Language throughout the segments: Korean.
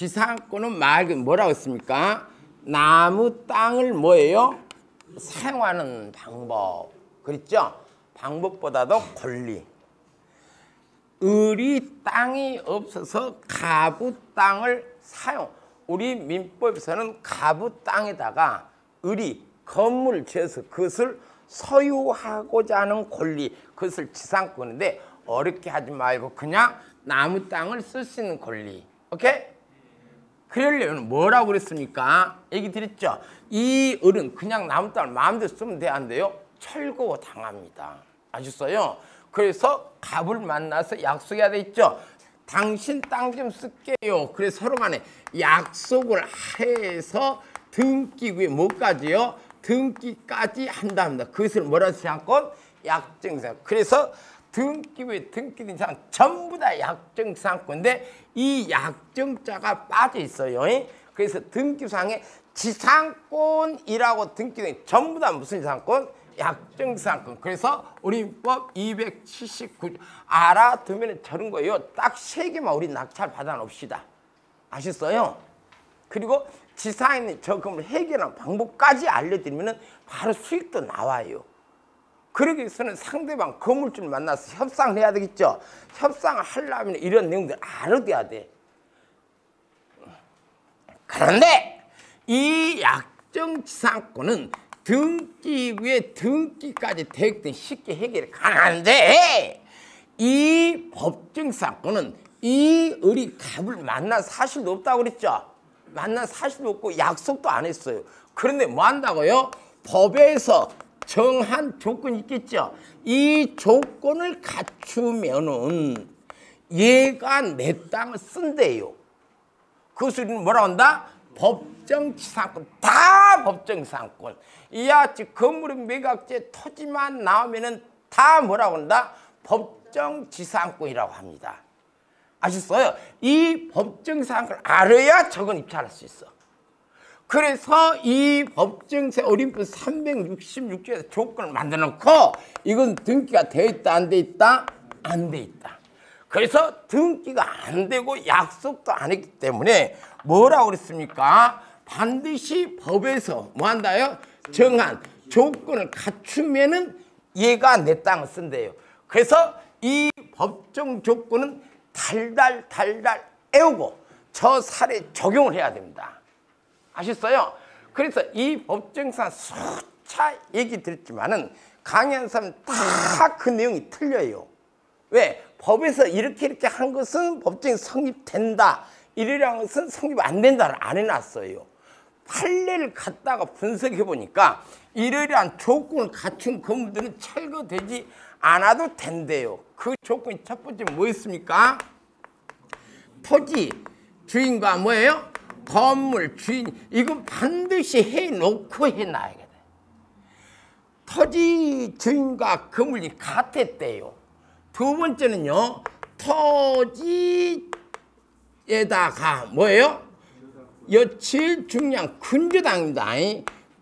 지상권은 말 뭐라고 했습니까? 나무 땅을 뭐예요? 사용하는 방법. 그랬죠? 방법보다도 권리. 을이 땅이 없어서 가부 땅을 사용. 우리 민법에서는 가부 땅에다가 을이 건물을 지어서 그것을 소유하고자 하는 권리, 그것을 지상권인데 어렵게 하지 말고 그냥 나무 땅을 쓸 수 있는 권리. 오케이? 그러려면 뭐라고 그랬습니까? 얘기 드렸죠? 이 을은 그냥 나무 땅을 마음대로 쓰면 돼, 안 돼요? 철거 당합니다. 아셨어요? 그래서 갑을 만나서 약속해야 돼 있죠? 당신 땅 좀 쓸게요. 그래서 서로 간에 약속을 해서 등기구에 뭐까지요? 등기까지 한답니다. 그것을 뭐라고 생각하고? 약정상. 그래서 등기구에 등기된 사람 전부 다 약정상권인데 이 약정자가 빠져 있어요. 그래서 등기상에 지상권이라고 등기된 전부 다 무슨 지상권? 약정지상권. 그래서 우리 민법 279 알아두면 저런 거예요. 딱 3개만 우리 낙찰 받아 놓읍시다. 아셨어요? 그리고 지상에 있는 저금을 해결하는 방법까지 알려드리면 바로 수익도 나와요. 그러기 위해서는 상대방 건물주를 만나서 협상을 해야 되겠죠. 협상을 하려면 이런 내용들 알아둬야 돼. 그런데 이 약정지상권은 등기구에 등기까지 되었던 쉽게 해결이 가능한데 이 법정지상권은 이 을이 갑을 만난 사실도 없다고 그랬죠. 만난 사실도 없고 약속도 안 했어요. 그런데 뭐 한다고요? 법에서 정한 조건이 있겠죠. 이 조건을 갖추면은 얘가 내 땅을 쓴대요. 그것을 뭐라고 한다? 법정지상권. 다 법정지상권. 이와 즉 건물의 매각제 토지만 나오면은 다 뭐라고 한다? 법정지상권이라고 합니다. 아셨어요? 이 법정지상권을 알아야 저건 입찰할 수 있어. 그래서 이 법정세 어림표 366조에서 조건을 만들어 놓고 이건 등기가 되어 있다 안 돼 있다? 안 돼 있다. 그래서 등기가 안 되고 약속도 안 했기 때문에 뭐라고 그랬습니까? 반드시 법에서 뭐 한다요? 정한 조건을 갖추면은 얘가 내 땅을 쓴대요. 그래서 이 법정 조건은 달달 애우고 저 사례 적용을 해야 됩니다. 아셨어요? 그래서 이 법정상 수차 얘기 드렸지만은 강의하는 사람은 다 그 내용이 틀려요. 왜? 법에서 이렇게 한 것은 법정이 성립된다. 이러한 것은 성립 안 된다를 안 해놨어요. 판례를 갖다가 분석해 보니까 이러한 조건을 갖춘 건물들은 철거되지 않아도 된대요. 그 조건이 첫 번째 뭐였습니까? 토지 주인과 뭐예요? 건물 주인. 이건 반드시 해놓고 해놔야 돼. 토지 주인과 건물이 같았대요. 두 번째는요. 토지에다가 뭐예요? 제일 중요한 근저당입니다.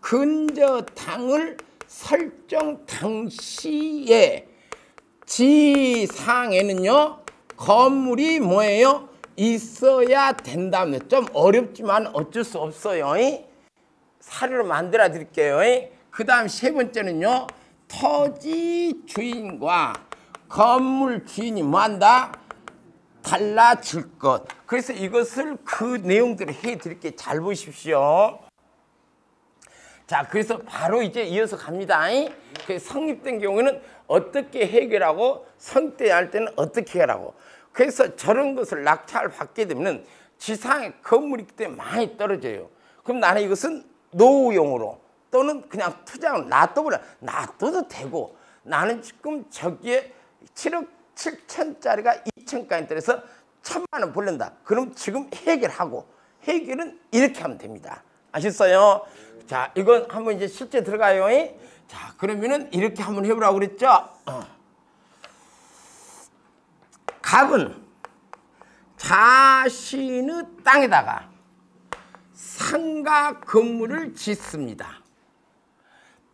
근저당을 설정 당시에 지상에는요. 건물이 뭐예요? 있어야 된다면 좀 어렵지만 어쩔 수 없어요. 사료로 만들어 드릴게요. 그 다음 세 번째는요. 토지 주인과 건물 주인이 뭐한다? 달라질 것. 그래서 이것을 그 내용들을 해드릴게요. 잘 보십시오. 자, 그래서 바로 이제 이어서 갑니다. 그 성립된 경우는 어떻게 해결하고 성립할 때는 어떻게 해결하고. 그래서 저런 것을 낙찰을 받게 되면 지상에 건물이 그때 많이 떨어져요. 그럼 나는 이것은 노후용으로 또는 그냥 투자로 놔둬도 되고 나는 지금 저기에 7억 7천짜리가 2천까지 떨어져서 1,000만 원 벌는다. 그럼 지금 해결하고 해결은 이렇게 하면 됩니다. 아셨어요? 자, 이건 한번 이제 실제 들어가요. 자, 그러면은 이렇게 한번 해보라고 그랬죠? 갑은 자신의 땅에다가 상가 건물을 짓습니다.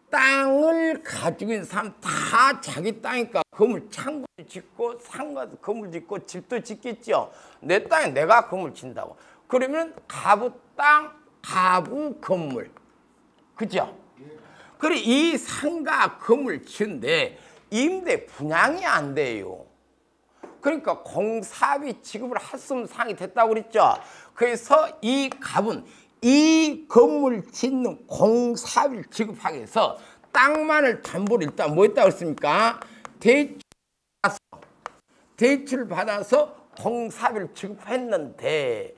땅을 가지고 있는 사람 다 자기 땅이니까 건물 창고도 짓고 상가도 건물 짓고 집도 짓겠죠. 내 땅에 내가 건물 짓는다고. 그러면 가부 땅, 가부 건물. 그죠? 그래 이 상가 건물 지은데 임대 분양이 안 돼요. 그러니까 공사비 지급을 할 수 없는 상황이 됐다고 그랬죠. 그래서 이 갑은 이 건물 짓는 공사비를 지급하기 위해서 땅만을 담보로 일단 뭐 했다고 했습니까? 대출을 받아서 공사비를 지급했는데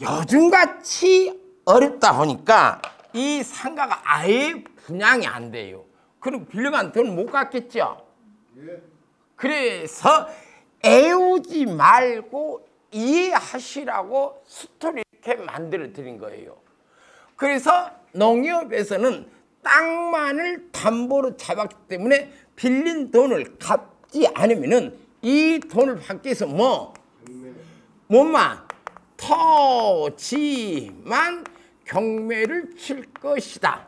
요즘같이 어렵다 보니까 이 상가가 아예 분양이 안 돼요. 그럼 빌려간 돈을 못 갚겠죠. 그래서 애우지 말고 이해하시라고 스토리 이렇게 만들어 드린 거예요. 그래서 농협에서는 땅만을 담보로 잡았기 때문에 빌린 돈을 갚지 않으면은 이 돈을 받기 위해서 뭐만 토지만 경매를 칠 것이다.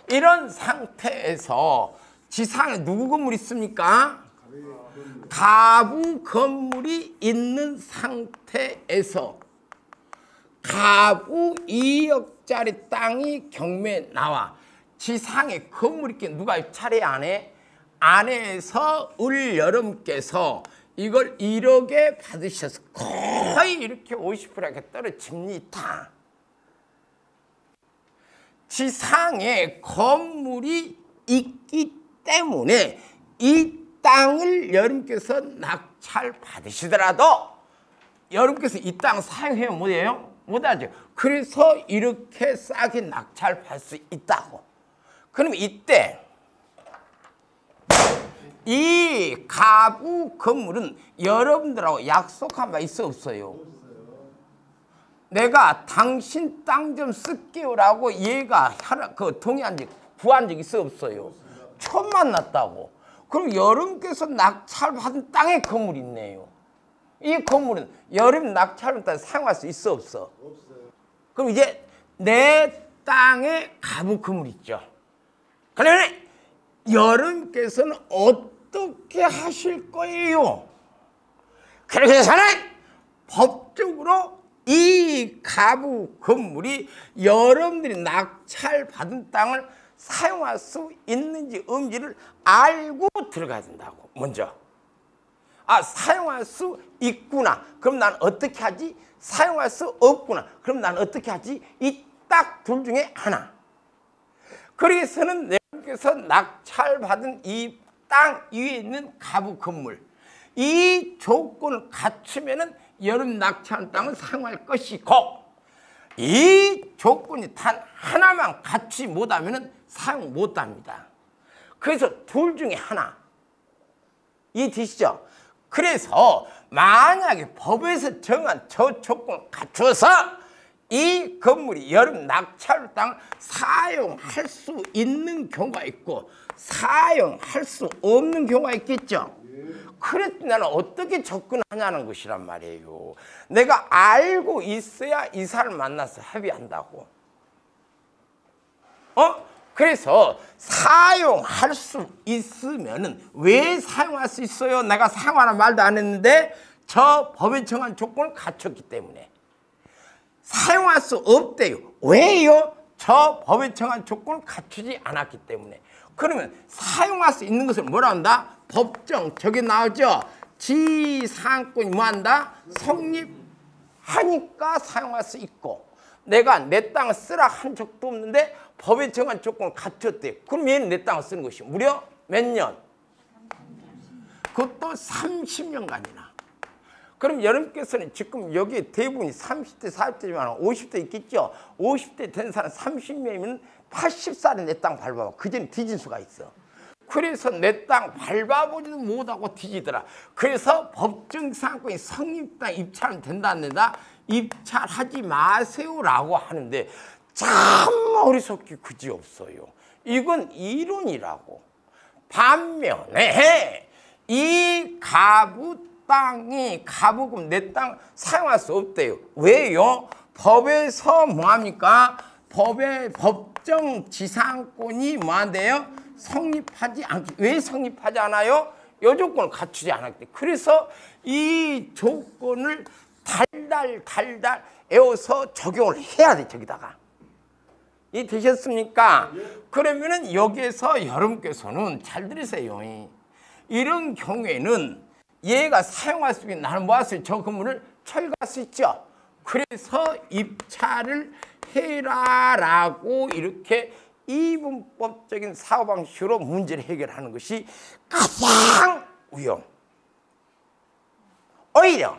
이런 상태에서 지상에 누구 건물이 있습니까? 가부 건물이 있는 상태에서 가부 2억짜리 땅이 경매에 나와. 지상에 건물이 있게 누가 차례 안 해? 안에서 올 여름께서 이걸 1억에 받으셔서 거의 이렇게 50%가 떨어집니다. 지상에 건물이 있기 때문에 이 땅을 여러분께서 낙찰 받으시더라도 여러분께서 이 땅 사용해요? 못해요? 못하죠. 그래서 이렇게 싸게 낙찰 받을 수 있다고. 그럼 이때 이 가부 건물은 여러분들하고 약속한 바 있어 없어요? 내가 당신 땅 좀 쓸게요라고 얘가 동의한 적, 구한 적 있어 없어요? 처음 만났다고. 그럼 여러분께서 낙찰받은 땅에 건물이 있네요. 이 건물은 여러분 낙찰받은 땅에 사용할 수 있어 없어? 없어요. 그럼 이제 내 땅에 가부 건물이 있죠. 그러면 여러분께서는 어떻게 하실 거예요? 그래서는 법적으로 이 가부 건물이 여러분들이 낙찰받은 땅을 사용할 수 있는지 없는지를 알고 들어가야 된다고. 먼저 사용할 수 있구나. 그럼 난 어떻게 하지? 사용할 수 없구나. 그럼 난 어떻게 하지? 이 딱 둘 중에 하나. 그래서는 여러분께서 낙찰받은 이 땅 위에 있는 가부 건물, 이 조건을 갖추면은 여러분 낙찰한 땅을 사용할 것이고, 이 조건이 단 하나만 갖추지 못하면은 사용 못합니다. 그래서 둘 중에 하나. 이해되시죠? 그래서 만약에 법에서 정한 저 조건을 갖추어서 이 건물이 여러분 낙찰 땅을 사용할 수 있는 경우가 있고 사용할 수 없는 경우가 있겠죠. 그래서 나는 어떻게 접근하냐는 것이란 말이에요. 내가 알고 있어야 이 사람을 만나서 협의한다고. 그래서 사용할 수 있으면은 왜 사용할 수 있어요? 내가 사용하라는 말도 안 했는데 저 법에 정한 조건을 갖췄기 때문에. 사용할 수 없대요. 왜요? 저 법에 정한 조건을 갖추지 않았기 때문에. 그러면 사용할 수 있는 것을 뭐라 한다? 법정, 저기 나오죠? 지상권이 뭐한다? 성립하니까 사용할 수 있고, 내가 내 땅을 쓰라 한 적도 없는데 법에 정한 조건을 갖췄대. 그럼 얘는 내 땅을 쓰는 것이 무려 몇 년? 그것도 30년간이나. 그럼 여러분께서는 지금 여기 대부분이 30대, 40대지만 50대 있겠죠? 50대 된 사람 30명이면 80살에 내 땅 밟아봐. 그전에 뒤진 수가 있어. 그래서 내 땅 밟아보지도 못하고 뒤지더라. 그래서 법정 상권이 성립땅 입찰은 된다 안 된다? 입찰하지 마세요라고 하는데 참 어리석기 그지없어요. 이건 이론이라고. 반면에 이 가부 땅이 가부금 내 땅 사용할 수 없대요. 왜요? 법에서 뭐합니까? 법의 법정 지상권이 뭐한대요? 성립하지 않기. 왜 성립하지 않아요? 이 조건을 갖추지 않았기 때문에 그래서 이 조건을 달달 애워서 적용을 해야 돼. 저기다가 이 되셨습니까? 그러면은 여기에서 여러분께서는 잘 들으세요. 이런 경우에는 얘가 사용할 수 있는 나는 뭐 할 수 있죠? 저 건물을 철거할 수 있죠. 그래서 입찰을 해라라고 이렇게 이분법적인 사고방식으로 문제를 해결하는 것이 가장 위험. 오히려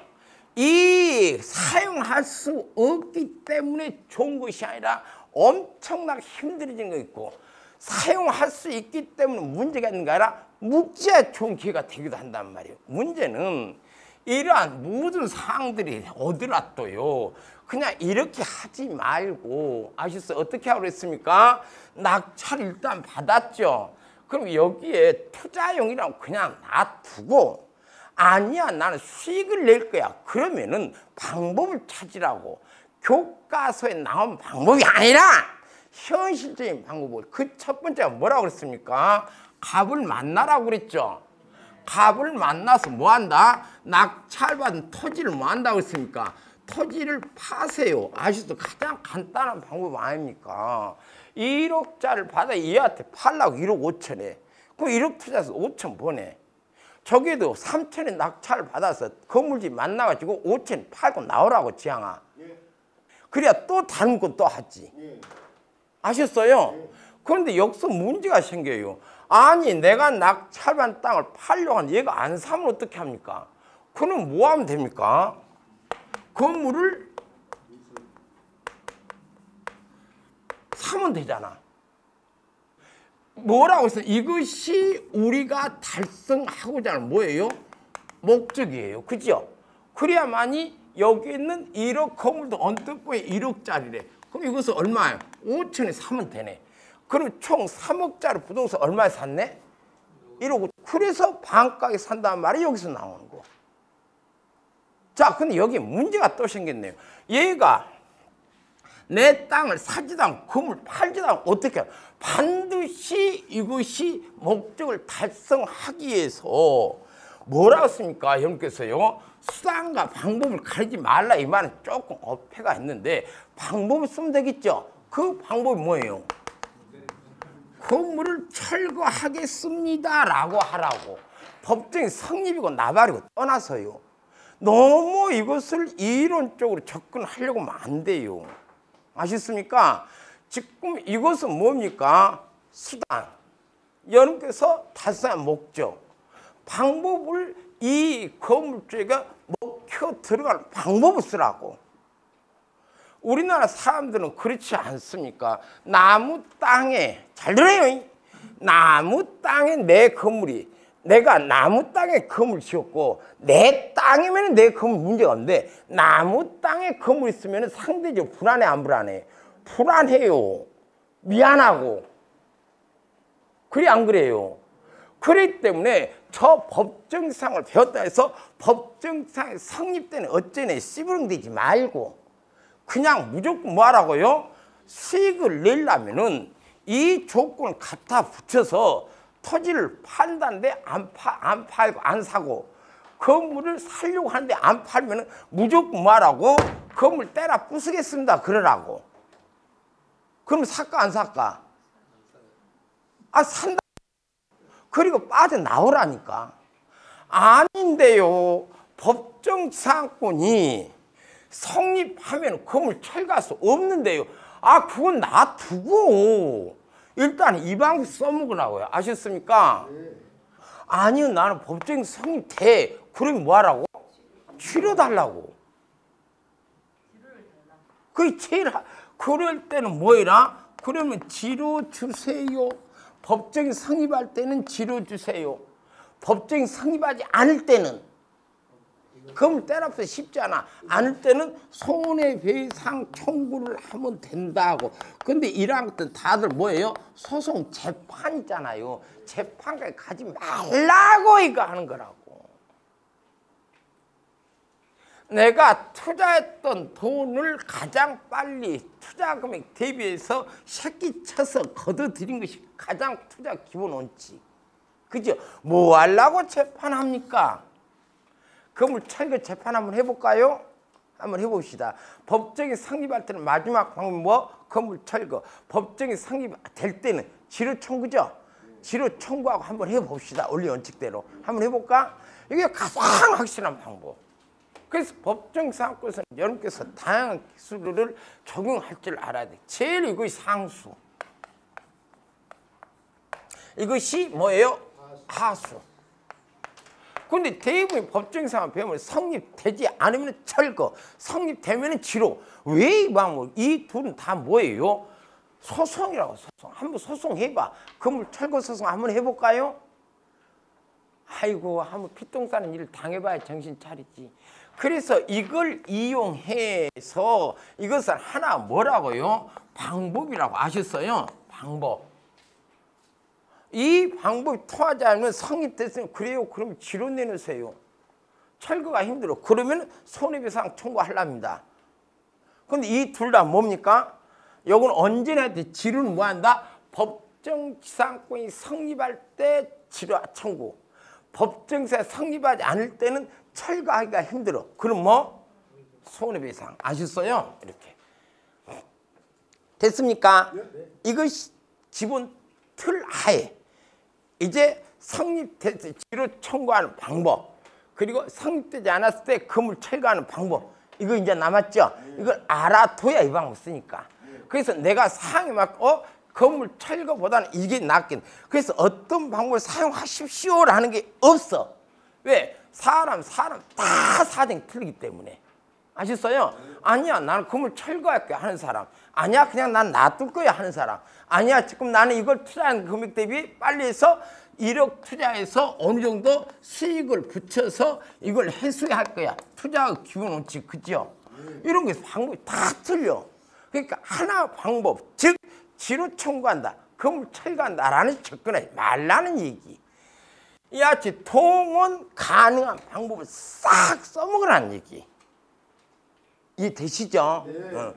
이 사용할 수 없기 때문에 좋은 것이 아니라 엄청나게 힘들어진 거 있고 사용할 수 있기 때문에 문제가 있는 게 아니라 무지하게 좋은 기회가 되기도 한단 말이에요. 문제는 이러한 모든 사항들이 어디라도요 그냥 이렇게 하지 말고 아셨어요? 어떻게 하고 그랬습니까? 낙찰 일단 받았죠. 그럼 여기에 투자용이라고 그냥 놔두고 아니야 나는 수익을 낼 거야. 그러면은 방법을 찾으라고. 교과서에 나온 방법이 아니라 현실적인 방법을. 그 첫 번째가 뭐라고 그랬습니까? 갑을 만나라고 그랬죠. 갑을 만나서 뭐 한다? 낙찰받은 토지를 뭐 한다고 했습니까? 토지를 파세요. 아시죠? 가장 간단한 방법 아닙니까? 1억짜리를 받아 얘한테 팔라고 1억 5천에. 그럼 1억 투자해서 5천 보내. 저기도 3천에 낙찰을 받아서 건물집 만나가지고 5천 팔고 나오라고 지향아. 그래야 또 다른 건 또 하지. 아셨어요? 그런데 여기서 문제가 생겨요. 아니 내가 낙찰받은 땅을 팔려고 하는데 얘가 안 사면 어떻게 합니까? 그럼 뭐 하면 됩니까? 건물을 사면 되잖아. 뭐라고 해서 이것이 우리가 달성하고자 하는 뭐예요? 목적이에요. 그죠? 그래야만이 여기 있는 1억 건물도 언뜻 보에 1억짜리래. 그럼 이것을 얼마예요? 5천에 사면 되네. 그럼 총 3억짜리 부동산 얼마에 샀네? 1억 5천. 그래서 반가게 산다는 말이 여기서 나오는 거. 자, 근데 여기 문제가 또 생겼네요. 얘가 내 땅을 사지도 않고 건물 팔지도 않고 어떻게 해요? 반드시 이것이 목적을 달성하기 위해서 뭐라고 했습니까? 여러분께서요. 수단과 방법을 가리지 말라 이 말은 조금 어폐가 있는데 방법을 쓰면 되겠죠. 그 방법이 뭐예요? 건물을 철거하겠습니다 라고 하라고. 법정이 성립이고 나발이고 떠나서요. 너무 이것을 이론적으로 접근하려고 하면 안 돼요. 아셨습니까? 지금 이것은 뭡니까? 수단. 여러분께서 달성한 목적. 방법을 이 건물주가 먹혀 들어가는 방법을 쓰라고. 우리나라 사람들은 그렇지 않습니까? 나무 땅에, 잘 들어요. 나무 땅에 내 건물이, 내가 나무 땅에 건물 지었고 내 땅이면 내 건물 문제가 없는데 나무 땅에 건물 있으면 상대적으로 불안해 안 불안해? 불안해요. 미안하고. 그래 안 그래요? 그렇기 때문에 저 법정상을 배웠다 해서 법정상이 성립되는 어쩌네 씨부렁대지 말고 그냥 무조건 뭐 하라고요? 수익을 내려면은 이 조건을 갖다 붙여서 토지를 판다는데 안 팔고 안 사고 건물을 사려고 하는데 안 팔면은 무조건 뭐 하라고? 건물 때려 부수겠습니다 그러라고. 그럼 살까 안 살까? 아 산다. 그리고 빠져나오라니까. 아닌데요. 법정지상권이 성립하면 건물 철거할 수 없는데요. 아 그건 놔두고 일단 이 방법 써먹으라고요. 아셨습니까? 아니요 나는 법정 성립돼. 그러면 뭐하라고? 치료달라고. 그게 제일 그럴 때는 뭐해라? 그러면 치료 주세요. 법정이 성립할 때는 치료 주세요. 법정이 성립하지 않을 때는 그럼 때려서 쉽지 않을 때는 손해배상 청구를 하면 된다고. 근데 이러한 것들은 다들 뭐예요? 소송 재판 있잖아요. 재판까지 가지 말라고 이거 하는 거라고. 내가 투자했던 돈을 가장 빨리 투자 금액 대비해서 새끼 쳐서 걷어들인 것이 가장 투자 기본 원칙. 그죠? 뭐 하려고 재판합니까? 건물 철거 재판 한번 해볼까요? 한번 해봅시다. 법정이 성립할 때는 마지막 방법이 뭐? 건물 철거. 법정이 성립될 때는 지료 청구죠? 지료 청구하고 한번 해봅시다. 원리 원칙대로. 한번 해볼까? 이게 가장 확실한 방법. 그래서 법정사건에서는 여러분께서 다양한 기술을 적용할 줄 알아야 돼. 제일 이것이 상수. 이것이 뭐예요? 하수. 근데 대부분 법정사건 배우면 성립되지 않으면 철거, 성립되면 지로. 왜 이 방법? 이 둘은 다 뭐예요? 소송이라고. 소송. 한번 소송해봐. 건물 철거 소송 한번 해볼까요? 아이고, 한번 피똥 싸는 일을 당해봐야 정신 차리지. 그래서 이걸 이용해서 이것을 하나 뭐라고요? 방법이라고 아셨어요? 방법. 이 방법이 통하지 않으면 성립됐으면 그래요. 그럼 지로 내놓으세요. 철거가 힘들어. 그러면 손해배상 청구하랍니다. 그런데 이 둘 다 뭡니까? 요건 언제나 지로는 뭐한다? 법정지상권이 성립할 때 지로 청구. 법정사 성립하지 않을 때는 철거하기가 힘들어. 그럼 뭐? 손해배상. 아셨어요? 이렇게. 됐습니까? 이것이 기본 틀 하에. 이제 성립됐을 때 지로 청구하는 방법, 그리고 성립되지 않았을 때 건물 철거하는 방법, 이거 이제 남았죠? 이걸 알아둬야 이 방법 쓰니까. 그래서 내가 사항에 맞고 건물 철거보다는 이게 낫긴. 그래서 어떤 방법을 사용하십시오라는 게 없어. 왜? 사람 다 사정이 틀리기 때문에. 아셨어요? 아니야, 나는 건물 철거할게 하는 사람. 아니야, 그냥 난 놔둘 거야 하는 사람. 아니야, 지금 나는 이걸 투자하는 금액 대비 빨리 해서 1억 투자해서 어느 정도 수익을 붙여서 이걸 회수할 거야. 투자 기본 원칙, 그죠? 이런 게 방법이 다 틀려. 그러니까 하나 방법, 즉 지로 청구한다, 건물 철거한다라는 접근하지 말라는 얘기. 이같이 통원 가능한 방법을 싹 써먹으라는 얘기. 이해되시죠? 네.